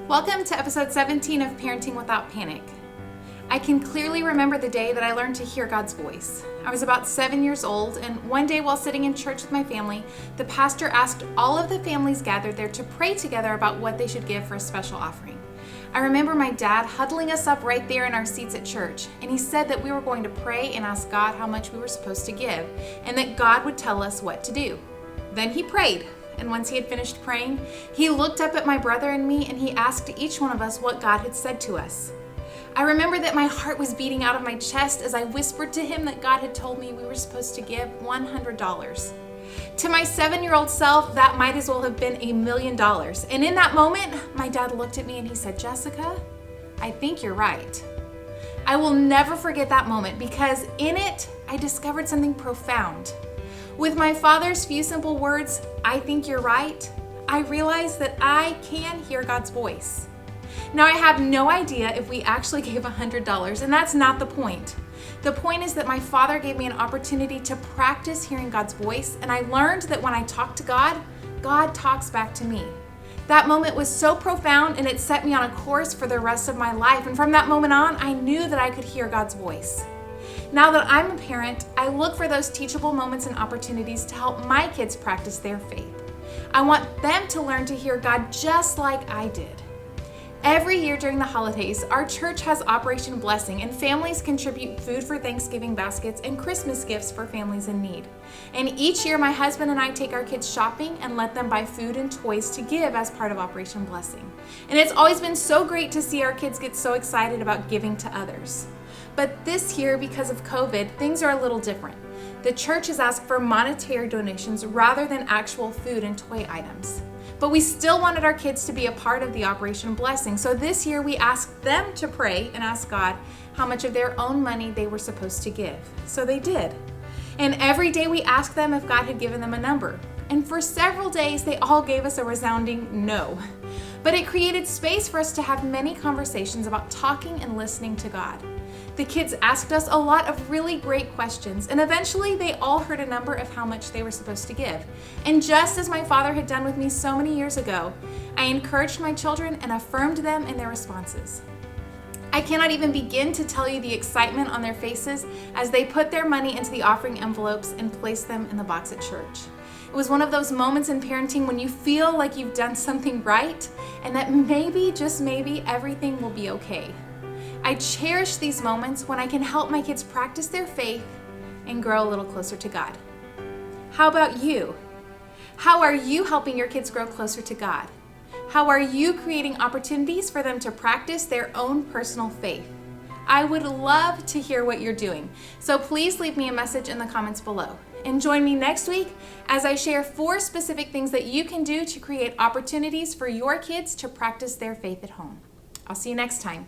Welcome to episode 17 of Parenting Without Panic. I can clearly remember the day that I learned to hear God's voice. I was about 7 years old, and one day while sitting in church with my family, the pastor asked all of the families gathered there to pray together about what they should give for a special offering. I remember my dad huddling us up right there in our seats at church, and he said that we were going to pray and ask God how much we were supposed to give, and that God would tell us what to do. Then he prayed. And once he had finished praying, he looked up at my brother and me, and he asked each one of us what God had said to us. I remember that my heart was beating out of my chest as I whispered to him that God had told me we were supposed to give $100. To my 7-year-old self, that might as well have been $1 million. And in that moment, my dad looked at me and he said, "Jessica, I think you're right." I will never forget that moment because in it, I discovered something profound. With my father's few simple words, "I think you're right," I realized that I can hear God's voice. Now, I have no idea if we actually gave $100, and that's not the point. The point is that my father gave me an opportunity to practice hearing God's voice, and I learned that when I talk to God, God talks back to me. That moment was so profound, and it set me on a course for the rest of my life, and from that moment on, I knew that I could hear God's voice. Now that I'm a parent, I look for those teachable moments and opportunities to help my kids practice their faith. I want them to learn to hear God just like I did. Every year during the holidays, our church has Operation Blessing, and families contribute food for Thanksgiving baskets and Christmas gifts for families in need. And each year, my husband and I take our kids shopping and let them buy food and toys to give as part of Operation Blessing. And it's always been so great to see our kids get so excited about giving to others. But this year, because of COVID, things are a little different. The church has asked for monetary donations rather than actual food and toy items. But we still wanted our kids to be a part of the Operation Blessing, so this year we asked them to pray and ask God how much of their own money they were supposed to give. So they did. And every day we asked them if God had given them a number. And for several days, they all gave us a resounding no. But it created space for us to have many conversations about talking and listening to God. The kids asked us a lot of really great questions, and eventually they all heard a number of how much they were supposed to give. And just as my father had done with me so many years ago, I encouraged my children and affirmed them in their responses. I cannot even begin to tell you the excitement on their faces as they put their money into the offering envelopes and placed them in the box at church. It was one of those moments in parenting when you feel like you've done something right and that maybe, just maybe, everything will be okay. I cherish these moments when I can help my kids practice their faith and grow a little closer to God. How about you? How are you helping your kids grow closer to God? How are you creating opportunities for them to practice their own personal faith? I would love to hear what you're doing, so please leave me a message in the comments below. And join me next week as I share 4 specific things that you can do to create opportunities for your kids to practice their faith at home. I'll see you next time.